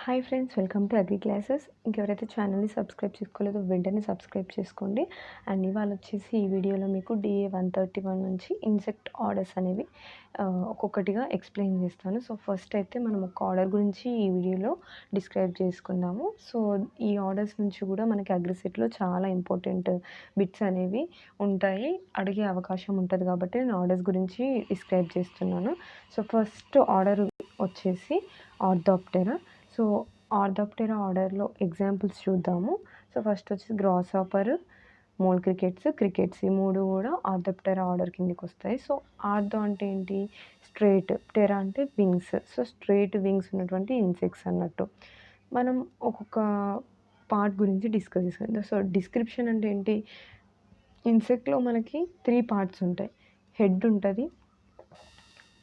Hi friends, welcome to agri classes. ఇంకెవరైతే ఛానల్ని subscribe చేసుకోలేదో వెంటనే సబ్స్క్రైబ్ చేసుకోండి. అండ్ ఇవాళ వచ్చేసి ఈ వీడియోలో మీకు DA 131 నుంచి ఇన్సెక్ట్ ఆర్డర్స్ అనేవి ఒక్కొక్కటిగా ఎక్స్ప్లెయిన్ చేస్తాను. సో ఫస్ట్ అయితే మనం ఒక ఆర్డర్ గురించి ఈ వీడియోలో డిస్క్రైబ్ చేసుకుందాము. సో ఈ ఆర్డర్స్ నుంచి కూడా మనకి అగ్రిసెట్లో చాలా ఇంపార్టెంట్ బిట్స్ అనేవి ఉంటాయి, అడిగే అవకాశం ఉంటుంది కాబట్టి నేను ఆర్డర్స్ గురించి డిస్క్రైబ్ చేస్తున్నాను. సో ఫస్ట్ ఆర్డర్ వచ్చేసి ఆర్థోప్టెరా. సో ఆర్థోప్టెరా ఆర్డర్లో ఎగ్జాంపుల్స్ చూద్దాము. సో ఫస్ట్ వచ్చేసి గ్రాస్ హాపర్, మోల్ క్రికెట్స్ ఈ మూడు కూడా ఆర్థోప్టెరా ఆర్డర్ కిందకి వస్తాయి. సో ఆర్థో అంటే ఏంటి? స్ట్రైట్, టెరా అంటే వింగ్స్. సో స్ట్రైట్ వింగ్స్ ఉన్నటువంటి ఇన్సెక్ట్స్ అన్నట్టు. మనం ఒక్కొక్క పార్ట్ గురించి డిస్కస్ చేసుకుందాం. సో డిస్క్రిప్షన్ అంటే ఏంటి? ఇన్సెక్ట్లో మనకి 3 పార్ట్స్ ఉంటాయి. హెడ్ ఉంటుంది,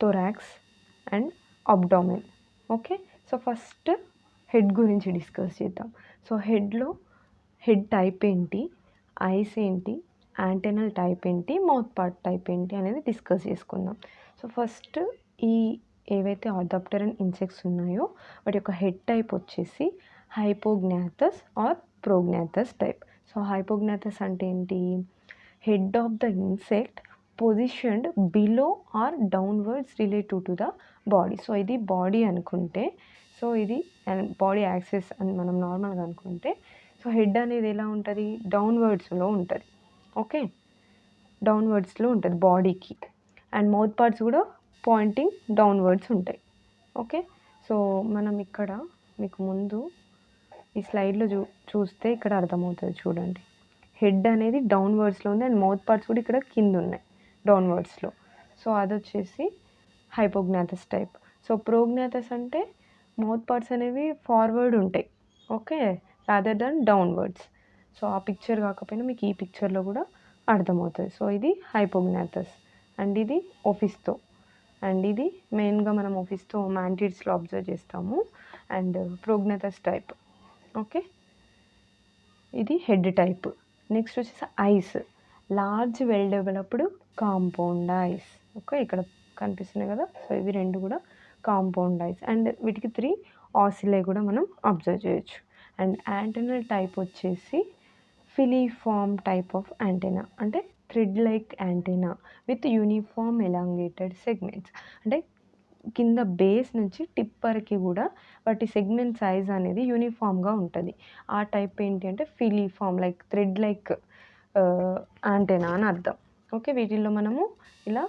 thorax and abdomen. Okay, so first head గురించి డిస్కస్ చేద్దాం. సో హెడ్ టైప్ ఏంటి, ఐస్ ఏంటి, యాంటెనల్ టైప్ ఏంటి, మౌత్ పార్ట్ టైప్ ఏంటి అనేది డిస్కస్ చేసుకుందాం. సో ఫస్ట్ ఈ ఏవైతే ఆర్థోప్టెరన్ ఇన్సెక్ట్స్ ఉన్నాయో వాటి యొక్క హెడ్ టైప్ వచ్చేసి hypognathous or prognathous type. So hypognathous అంటే ఏంటి? Head of the insect positioned below or downwards relative to the body. So ఇది బాడీ అనుకుంటే, సో ఇది బాడీ యాక్సెస్ అని మనం నార్మల్గా అనుకుంటే, సో హెడ్ అనేది ఎలా ఉంటుంది? డౌన్వర్డ్స్లో ఉంటుంది. ఓకే, డౌన్వర్డ్స్లో ఉంటుంది బాడీకి. అండ్ మౌత్ పార్ట్స్ కూడా పాయింటింగ్ డౌన్వర్డ్స్ ఉంటాయి. ఓకే, సో మనం ఇక్కడ మీకు ముందు ఈ స్లైడ్లో చూస్తే ఇక్కడ అర్థమవుతుంది చూడండి. హెడ్ అనేది డౌన్వర్డ్స్లో ఉంది అండ్ మౌత్ పార్ట్స్ కూడా ఇక్కడ కింద ఉన్నాయి డౌన్వర్డ్స్లో. సో అది వచ్చేసి హైపోగ్నాథస్ టైప్. సో ప్రోగ్నాథస్ అంటే మౌత్ పార్ట్స్ అనేవి ఫార్వర్డ్ ఉంటాయి. Okay, rather than downwards. So ఆ పిక్చర్ కాకపోయినా మీకు ఈ పిక్చర్లో కూడా అర్థమవుతుంది. సో ఇది హైపోగ్నాథస్ అండ్ ఇది ఓఫిస్తో. అండ్ ఇది మెయిన్గా మనం ఓఫిస్తో మ్యాంటిడ్స్లో అబ్జర్వ్ చేస్తాము. And prognathous type. ఓకే, ఇది హెడ్ టైప్. నెక్స్ట్ వచ్చేసి eyes, large well developed compound eyes. Okay, ఇక్కడ కనిపిస్తున్నాయి కదా. సో ఇవి రెండు కూడా కాంపౌండ్ ఐస్ అండ్ వీటికి 3 ఆసిలే కూడా మనం అబ్జర్వ్ చేయొచ్చు. అండ్ యాంటెనల్ టైప్ వచ్చేసి ఫిలిఫార్మ్ టైప్ ఆఫ్ యాంటెనా, అంటే thread like antenna with uniform elongated segments. అంటే కింద బేస్ నుంచి టిప్ వరకు కూడా వాటి సెగ్మెంట్ సైజ్ అనేది యూనిఫామ్గా ఉంటుంది. ఆ టైప్ ఏంటి అంటే filiform, like thread like antenna అని అర్థం. ఓకే, వీటిల్లో మనము ఇలా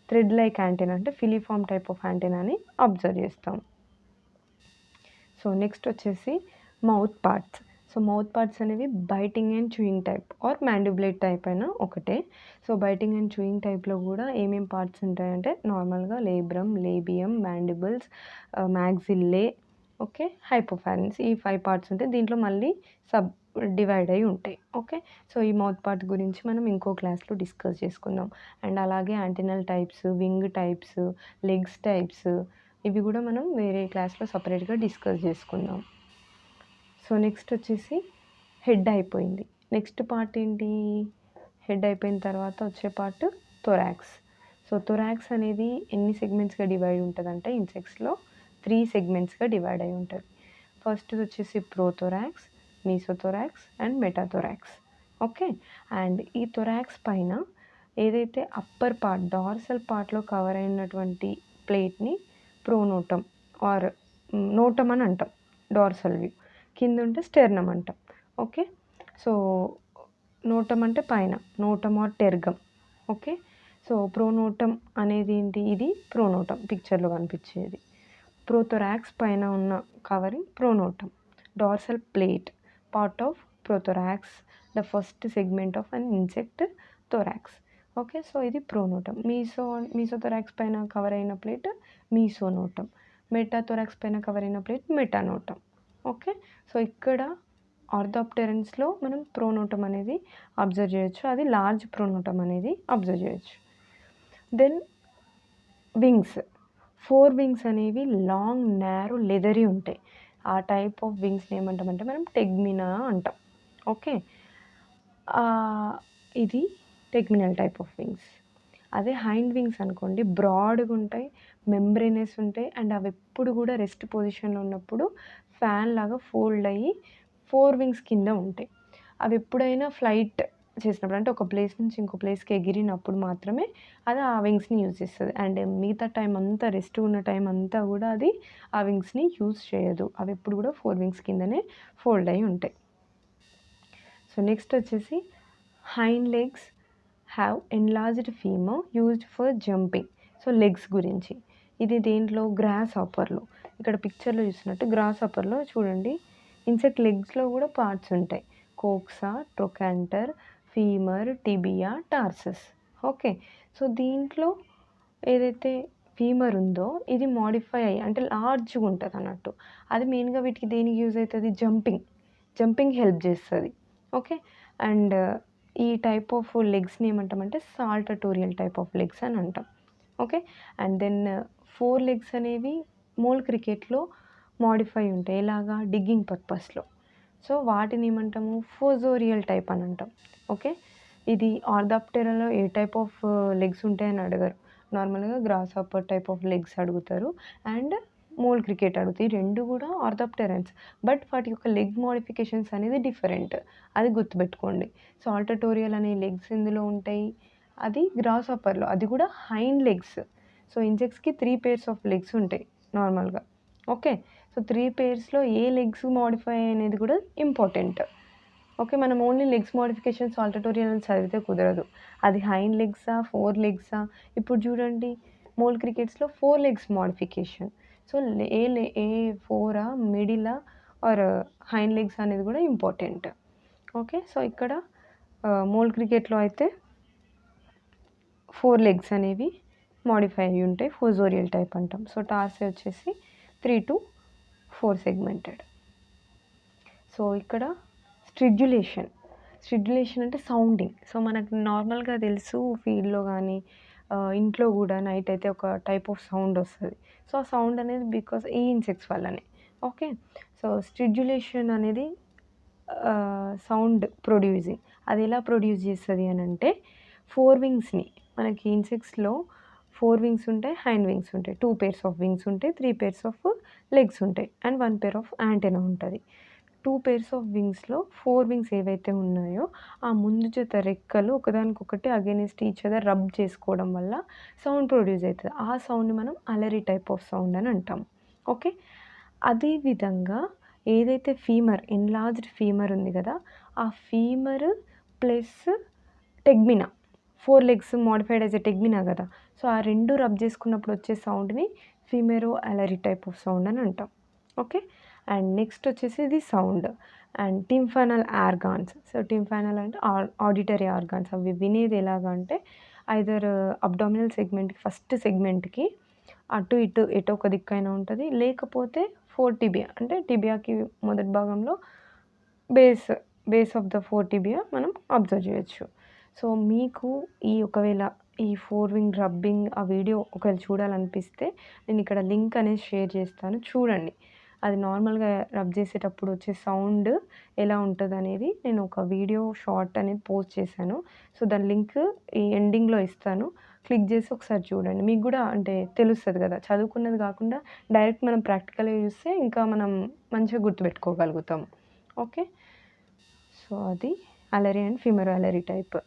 థ్రెడ్ లైక్ యాంటెనా అంటే ఫిలిఫార్మ్ టైప్ ఆఫ్ యాంటెనాని అబ్జర్వ్ చేస్తాం. సో నెక్స్ట్ వచ్చేసి mouth parts. So mouth parts అనేవి biting and chewing type or mandibulate type అయినా ఒకటే. సో బైటింగ్ అండ్ చూయింగ్ టైప్లో కూడా ఏమేం పార్ట్స్ ఉంటాయంటే నార్మల్గా లేబ్రమ్, లేబియం, మ్యాండిబుల్స్, మ్యాగ్జిల్లే, ఓకే, హైపోఫారెన్స్, ఈ 5 పార్ట్స్ ఉంటాయి. దీంట్లో మళ్ళీ సబ్ డివైడ్ అయి ఉంటాయి. ఓకే, సో ఈ మౌత్ పార్ట్ గురించి మనం ఇంకో క్లాస్లో డిస్కస్ చేసుకుందాం. అండ్ అలాగే antennal types, wing types, legs types ఇవి కూడా మనం వేరే క్లాస్లో సపరేట్గా డిస్కస్ చేసుకుందాం. సో నెక్స్ట్ వచ్చేసి హెడ్ అయిపోయింది. నెక్స్ట్ పార్ట్ ఏంటి? హెడ్ అయిపోయిన తర్వాత వచ్చే పార్ట్ థొరాక్స్. సో థొరాక్స్ అనేది ఎన్ని సెగ్మెంట్స్గా డివైడ్ ఉంటుందంటే ఇన్సెక్ట్స్లో 3 సెగ్మెంట్స్గా డివైడ్ అయి ఉంటుంది. ఫస్ట్ వచ్చేసి ప్రోథొరాక్స్, మీసోథొరాక్స్ అండ్ మెటాథొరాక్స్. ఓకే, అండ్ ఈ థొరాక్స్ పైన ఏదైతే అప్పర్ పార్ట్ డార్సల్ పార్ట్లో కవర్ అయినటువంటి ప్లేట్ని ప్రోనోటమ్ ఆర్ నోటమ్ అని అంటాం. డార్సల్ వ్యూ కింద ఉంటే స్టెర్నమ్ అంటాం. ఓకే, సో నోటమ్ అంటే పైన, notum or tergum. Okay, so pronotum అనేది ఏంటి? ఇది ప్రోనోటమ్ పిక్చర్లో కనిపించేది. ప్రోథొరాక్స్ పైన ఉన్న covering pronotum. Dorsal plate part of prothorax, the first segment of an insect thorax. Okay, so ఇది ప్రోనోటమ్. మీసోథొరాక్స్ పైన కవర్ అయిన ప్లేట్ మీసోనోటమ్. మెటాథొరాక్స్ పైన కవర్ అయిన ప్లేట్ మెటానోటమ్. ఓకే, సో ఇక్కడ ఆర్థోప్టెరన్స్లో మనం ప్రోనోటమ్ అనేది అబ్జర్వ్ చేయొచ్చు, అది లార్జ్ ప్రోనోటమ్ అనేది అబ్జర్వ్ చేయొచ్చు. దెన్ వింగ్స్, 4 వింగ్స్ అనేవి లాంగ్ నారో లెదరీ ఉంటాయి. ఆ టైప్ ఆఫ్ వింగ్స్ని ఏమంటామంటే మనం టెగ్మినా అంటాం. ఓకే, ఇది టెగ్మినల్ టైప్ ఆఫ్ వింగ్స్. అదే హైండ్ వింగ్స్ అనుకోండి బ్రాడ్‌గా ఉంటాయి, మెంబ్రేనస్ ఉంటాయి అండ్ అవి ఎప్పుడు కూడా రెస్ట్ పొజిషన్‌లో ఉన్నప్పుడు ఫ్యాన్ లాగా ఫోల్డ్ అయ్యి 4 వింగ్స్ కింద ఉంటాయి. అవి ఎప్పుడైనా ఫ్లైట్ చేసినప్పుడు అంటే ఒక ప్లేస్ నుంచి ఇంకో ప్లేస్‌కి ఎగిరినప్పుడు మాత్రమే అది ఆ వింగ్స్‌ని యూజ్ చేస్తది. అండ్ మిగతా టైం అంతా రెస్ట్ ఉన్న టైం అంతా కూడా అది ఆ వింగ్స్‌ని యూజ్ చేయదు. అవి ఎప్పుడు కూడా 4 వింగ్స్ కిందనే ఫోల్డ్ అయ్యి ఉంటాయి. సో నెక్స్ట్ వచ్చేసి hind legs have enlarged femur used for jumping. So legs గురించి ఇది దేంట్లో గ్రాస్ హాపర్‌లో. ఇక్కడ పిక్చర్‌లో చూసినట్టు గ్రాస్ హాపర్‌లో చూడండి ఇన్సెక్ట్ లెగ్స్‌లో కూడా పార్ట్స్ ఉంటాయి. Coxa, trochanter, femur, tibia, tarsus. Okay. So దీంట్లో ఏదైతే ఫీమర్ ఉందో ఇది మోడిఫై అయ్యి అంటే లార్జ్‌గా ఉంటదన్నట్టు. అది మెయిన్‌గా వీటికి దేనికి యూజ్ అయితది జంపింగ్ హెల్ప్ చేస్తది. ఓకే. అండ్ ఈ టైప్ ఆఫ్ లెగ్స్‌ని ఏమంటామంటే సాల్టటోరియల్ టైప్ ఆఫ్ లెగ్స్ అని అంటాం. ఓకే. అండ్ దెన్ 4 లెగ్స్ అనేవి మోల్ క్రికెట్‌లో మోడిఫై ఉంటాయి. ఎలాగా డిగ్గింగ్ పర్పస్‌లో. సో వాటిని ఏమంటాము ఫోజోరియల్ టైప్ అని అంటాం. ఓకే. ఇది ఆర్థోప్టెరాలో ఏ టైప్ ఆఫ్ లెగ్స్ ఉంటాయని అడగరు. నార్మల్‌గా grasshopper type of legs అడుగుతారు. అండ్ మోల్ క్రికెట్ అడుగుతాయి. ఈ 2 కూడా ఆర్థోప్టెరన్స్. బట్ వాటి యొక్క లెగ్ మోడిఫికేషన్స్ అనేది డిఫరెంట్. అది గుర్తుపెట్టుకోండి. సాల్టటోరియల్ అనే లెగ్స్ ఎందులో ఉంటాయి? అది గ్రాస్ హాపర్‌లో. అది కూడా హైండ్ లెగ్స్. సో ఇన్సెక్ట్స్‌కి 3 పెయిర్స్ ఆఫ్ లెగ్స్ ఉంటాయి నార్మల్‌గా. ఓకే. సో 3 పెయిర్స్‌లో ఏ లెగ్స్ మోడిఫై అనేది కూడా ఇంపార్టెంట్. ఓకే. మనం ఓన్లీ లెగ్స్ మోడిఫికేషన్ సాల్టటోరియల్ అని చదివితే కుదరదు. అది హైండ్ లెగ్సా, 4 లెగ్సా? ఇప్పుడు చూడండి మోల్ క్రికెట్స్‌లో 4 లెగ్స్ మోడిఫికేషన్. సో ఏ 4ఆ, మిడిలా ఆర్ హైండ్ లెగ్స్ అనేది కూడా ఇంపార్టెంట్. ఓకే. సో ఇక్కడ మోల్ క్రికెట్‌లో అయితే 4 లెగ్స్ అనేవి మోడిఫై అయ్యి ఉంటాయి. ఫోజోరియల్ టైప్ అంటాం. సో టార్సే వచ్చేసి 3-4 సెగ్మెంటెడ్. సో ఇక్కడ స్ట్రిడ్యులేషన్ అంటే సౌండింగ్. సో మనకు నార్మల్‌గా తెలుసు ఫీల్డ్‌లో గానీ ఇంట్లో గూడా నైట్ అయితే ఒక టైప్ ఆఫ్ సౌండ్ వస్తది. సో ఆ సౌండ్ అనేది బికాస్ ఈ ఇన్సెక్ట్స్ వల్లనే. ఓకే. సో స్ట్రిడ్యులేషన్ అనేది సౌండ్ ప్రొడ్యూసింగ్. అది ఎలా ప్రొడ్యూస్ చేస్తది అనంటే 4 వింగ్స్‌ని మనకి ఇన్సెక్ట్స్‌లో 4 వింగ్స్ ఉంటాయి. హైండ్ వింగ్స్ ఉంటాయి. 2 పెయిర్స్ ఆఫ్ వింగ్స్ ఉంటాయి. 3 పెయిర్స్ ఆఫ్ లెగ్స్ ఉంటాయి. అండ్ 1 పెయిర్ ఆఫ్ యాంటెనా ఉంటది. 2 పెయిర్స్ ఆఫ్ వింగ్స్‌లో 4 వింగ్స్ ఏవైతే ఉన్నాయో ఆ ముందు జత రెక్కలు ఒకదానికొకటి అగైనెస్ట్ ఈచ్ అదర్ రబ్ చేసుకోవడం వల్ల సౌండ్ ప్రొడ్యూస్ అయితది. ఆ సౌండ్‌ని మనం అలరి టైప్ ఆఫ్ సౌండ్ అని అంటాం. ఓకే. అదే విధంగా ఏదైతే ఎన్లార్జ్డ్ ఫీమర్ ఉంది గదా! ఆ femur plus tegmina 4 legs modified as a tegmina గదా! సో ఆ 2 రబ్ చేసుకున్నప్పుడు వచ్చే సౌండ్‌ని ఫీమెరో అలరి టైప్ ఆఫ్ సౌండ్ అని అంటాం. ఓకే. అండ్ నెక్స్ట్ వచ్చేసి ఇది sound. And tympanal organs. So tympanal అంటే ఆడిటరీ ఆర్గాన్స్. అవి వినేది ఎలాగా అంటే ఐదర్ అబ్డామినల్ సెగ్మెంట్‌కి ఫస్ట్ సెగ్మెంట్‌కి అటు ఇటు ఎటో ఒక దిక్కైనా ఉంటది. లేకపోతే 4 టిబియా అంటే టిబియాకి మొదటి భాగంలో base, base of the 4 tibia మనం అబ్జర్వ్ చేయొచ్చు. సో మీకు ఒకవేళ ఈ 4 వింగ్ రబ్బింగ్ ఆ వీడియో ఒకవేళ చూడాలనిపిస్తే నేను ఇక్కడ లింక్ అనేది షేర్ చేస్తాను. చూడండి. అది నార్మల్‌గా రబ్ చేసేటప్పుడు వచ్చే సౌండ్ ఎలా ఉంటదనేది నేను ఒక వీడియో షార్ట్ అనేది పోస్ట్ చేశాను. సో దాని లింక్ ఈ ఎండింగ్‌లో ఇస్తాను. క్లిక్ చేసి ఒకసారి చూడండి. మీకు గూడా అంటే తెలుస్తది గదా! చదువుకున్నది గాకుండా డైరెక్ట్ మనం ప్రాక్టికల్‌గా చూస్తే ఇంకా మనం మంచిగా గుర్తుపెట్టుకోగలుగుతాం. ఓకే. సో అది అలరి అండ్ ఫీమరో అలరి టైప్.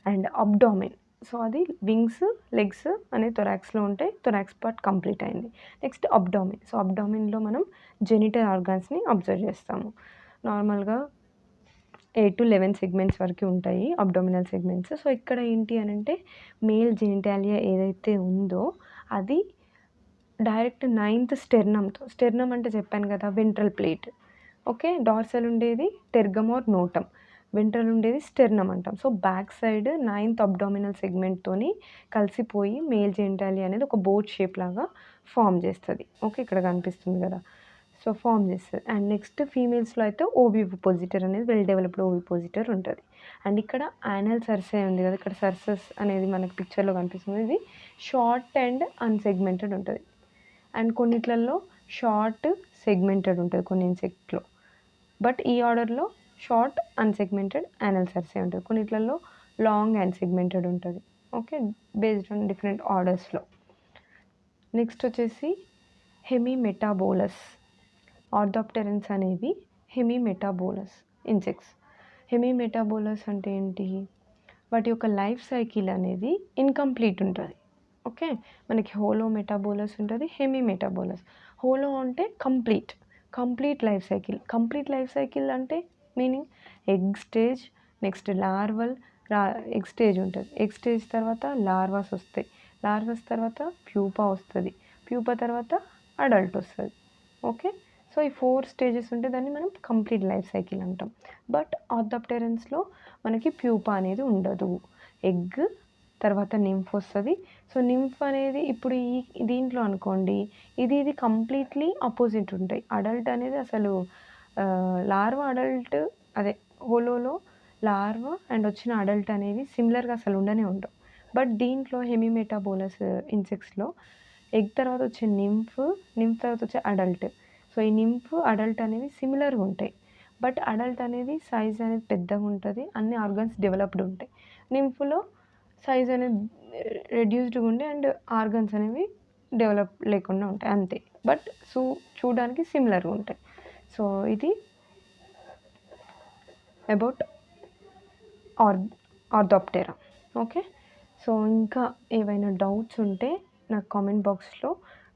And abdomen. సో అది వింగ్స్, లెగ్స్ అనేవి థొరాక్స్‌లో ఉంటాయి. థొరాక్స్ పార్ట్ కంప్లీట్ అయింది. Next abdomen. సో అబ్డామెన్‌లో మనం జెనిటల్ ఆర్గాన్స్‌ని అబ్జర్వ్ చేస్తాము. నార్మల్‌గా 8-11 సెగ్మెంట్స్ వరకు ఉంటాయి అబ్డామినల్ సెగ్మెంట్స్. సో ఇక్కడ ఏంటి అనంటే మేల్ జెనిటాలియా ఏదైతే ఉందో అది డైరెక్ట్ 9థ్ స్టెర్నమ్ అంటే చెప్పాను కదా! Ventral plate. ఓకే. డార్సల్ ఉండేది టెర్గమ్ ఆర్ నోటమ్. వెంట్రల్ ఉండేది స్టెర్నమ్ అంటాం. So back side ninth abdominal సెగ్మెంట్‌తోని కలిసిపోయి మేల్ జెనిటాలియా అనేది ఒక బోట్ షేప్ లాగా ఫార్మ్ చేస్తది. ఓకే. ఇక్కడ కనిపిస్తుంది కదా! సో ఫార్మ్ చేస్తది. అండ్ నెక్స్ట్ ఫీమేల్స్‌లో అయితే ఓవిపోజిటర్ అనేది వెల్ డెవలప్డ్ ఓవిపోజిటర్ ఉంటది. అండ్ ఇక్కడ యానల్ సర్సే ఉంది కదా! ఇక్కడ సర్సస్ అనేది మనకు పిక్చర్‌లో కనిపిస్తుంది. ఇది షార్ట్ అండ్ అన్‌సెగ్మెంటెడ్ ఉంటది. అండ్ కొన్నిట్లల్లో షార్ట్, సెగ్మెంటెడ్ ఉంటది కొన్ని ఇన్సెక్ట్‌లో. బట్ ఈ ఆర్డర్‌లో షార్ట్, అన్‌సెగ్మెంటెడ్, యానల్ సర్సే ఉంటది. కొన్నిట్లల్లో లాంగ్ అండ్ సెగ్మెంటెడ్ ఉంటది. ఓకే. బేస్డ్ ఆన్ డిఫరెంట్ ఆర్డర్స్‌లో. నెక్స్ట్ వచ్చేసి హెమిమెటాబోలస్. ఆర్థోప్టెరన్స్ అనేవి హెమిమెటాబోలస్ ఇన్సెక్ట్స్. హెమిమెటాబోలస్ అంటే ఏంటి? వాటి యొక్క లైఫ్ సైకిల్ అనేది ఇన్‌కంప్లీట్ ఉంటది. ఓకే. మనకి హోలో మెటాబోలస్ ఉంటది. Hemimetabolous. హోలో అంటే complete. Complete life cycle. Complete life cycle అంటే meaning egg stage, next larval egg stage ఉంటది. ఎగ్ స్టేజ్ తర్వాత లార్వాస్ వస్తాయి. లార్వాస్ తర్వాత ప్యూపా వస్తది. ప్యూపా తర్వాత అడల్ట్ వస్తది. ఓకే. సో, ఈ 4 స్టేజెస్ ఉంటే దాన్ని మనం కంప్లీట్ లైఫ్ సైకిల్ అంటాం. బట్ ఆర్థోప్టెరన్స్‌లో మనకి ప్యూపా అనేది ఉండదు. ఎగ్ తర్వాత నింఫ్ వస్తది. సో, నింఫ్ అనేది ఇప్పుడు దీంట్లో అనుకోండి ఇది కంప్లీట్‌లీ అపోజిట్ ఉంటాయి. అడల్ట్ అనేది అసలు లార్వా అడల్ట్ అదే హోలోలో లార్వా అండ్ వచ్చిన అడల్ట్ అనేవి సిమిలర్‌గా అసలు ఉండనే ఉండవు. బట్ దీంట్లో హెమిమెటాబోలస్ ఇన్సెక్ట్స్‌లో ఎగ్ తర్వాత వచ్చే నింఫ్, నింఫ్ తర్వాత వచ్చే అడల్ట్. సో, ఈ నింఫ్, అడల్ట్ అనేవి సిమిలర్‌గా ఉంటాయి. బట్ అడల్ట్ అనేది సైజ్ అనేది పెద్దగా ఉంటది. అన్ని ఆర్గాన్స్ డెవలప్డ్ ఉంటాయి. నింఫ్‌లో సైజ్ అనేది రెడ్యూస్డ్‌గా ఉండి అండ్ ఆర్గాన్స్ అనేవి డెవలప్ లేకుండా ఉంటాయి అంతే. బట్ చూడడానికి సిమిలర్‌గా ఉంటాయి. సో, ఇది about are Orthoptera. Okay. So, ఇంకా ఏవైనా డౌట్స్ ఉంటే నాకు కామెంట్ బాక్స్‌లో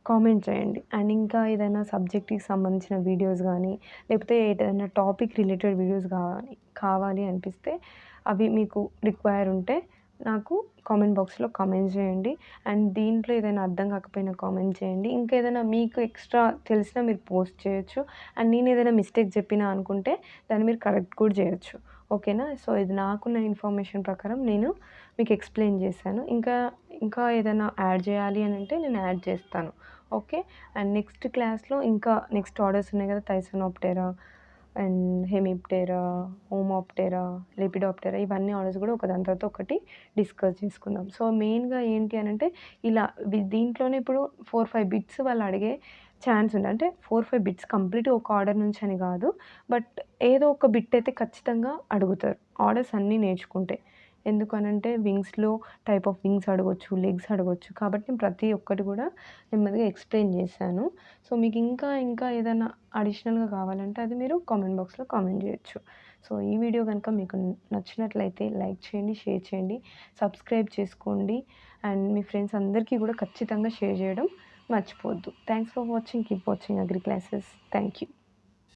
కామెంట్ చేయండి. అండ్ ఇంకా ఏదైనా సబ్జెక్ట్‌కి సంబంధించిన వీడియోస్ గానీ, లేకపోతే ఏదైనా టాపిక్ రిలేటెడ్ వీడియోస్ కావాలి అనిపిస్తే అవి మీకు రిక్వైర్ ఉంటే నాకు కామెంట్ బాక్స్‌లో కామెంట్ చేయండి. అండ్ దీంట్లో ఏదైనా అర్థం కాకపోయినా కామెంట్ చేయండి. ఇంకా ఏదైనా మీకు ఎక్స్‌ట్రా తెలిసినా మీరు పోస్ట్ చేయొచ్చు. అండ్ నేను ఏదైనా మిస్టేక్ చెప్పినా అనుకుంటే దాన్ని మీరు కరెక్ట్ కూడా చేయొచ్చు. ఓకేనా? సో, ఇది నాకున్న ఇన్ఫర్మేషన్ ప్రకారం నేను మీకు ఎక్స్‌ప్లెయిన్ చేశాను. ఇంకా ఏదైనా యాడ్ చేయాలి అనంటే నేను యాడ్ చేస్తాను. ఓకే. అండ్ నెక్స్ట్ క్లాస్‌లో ఇంకా నెక్స్ట్ ఆర్డర్స్ ఉన్నాయి కదా! థైసనోప్టెరా అండ్ హెమిప్టెరా, హోమోప్టెరా, లెపిడోప్టెరా ఇవన్నీ ఆర్డర్స్ కూడా ఒకదాని తర్వాత ఒకటి డిస్కస్ చేసుకుందాం. సో, మెయిన్‌గా ఏంటి అనంటే ఇలా దీంట్లోనే ఇప్పుడు 4, 5 బిట్స్ వాళ్ళు అడిగే ఛాన్స్ ఉంది. అంటే 4, 5 బిట్స్ కంప్లీట్‌గా ఒక ఆర్డర్ నుంచి అని కాదు. బట్ ఏదో ఒక బిట్ అయితే ఖచ్చితంగా అడుగుతారు. ఆర్డర్స్ అన్నీ నేర్చుకుంటే. ఎందుకనంటే వింగ్స్‌లో టైప్ ఆఫ్ వింగ్స్ అడగొచ్చు, లెగ్స్ అడగొచ్చు. కాబట్టి నేను ప్రతి ఒక్కటి కూడా నెమ్మదిగా ఎక్స్‌ప్లెయిన్ చేశాను. సో, మీకు ఇంకా ఏదైనా అడిషనల్‌గా కావాలంటే అది మీరు కామెంట్ బాక్స్‌లో కామెంట్ చేయొచ్చు. సో, ఈ వీడియో గనుక మీకు నచ్చినట్లయితే లైక్ చేయండి, షేర్ చేయండి, సబ్స్క్రైబ్ చేసుకోండి. అండ్ మీ ఫ్రెండ్స్ అందరికీ కూడా ఖచ్చితంగా షేర్ చేయడం మర్చిపోవద్దు. Thanks for watching. Keep watching agri classes. Thank you.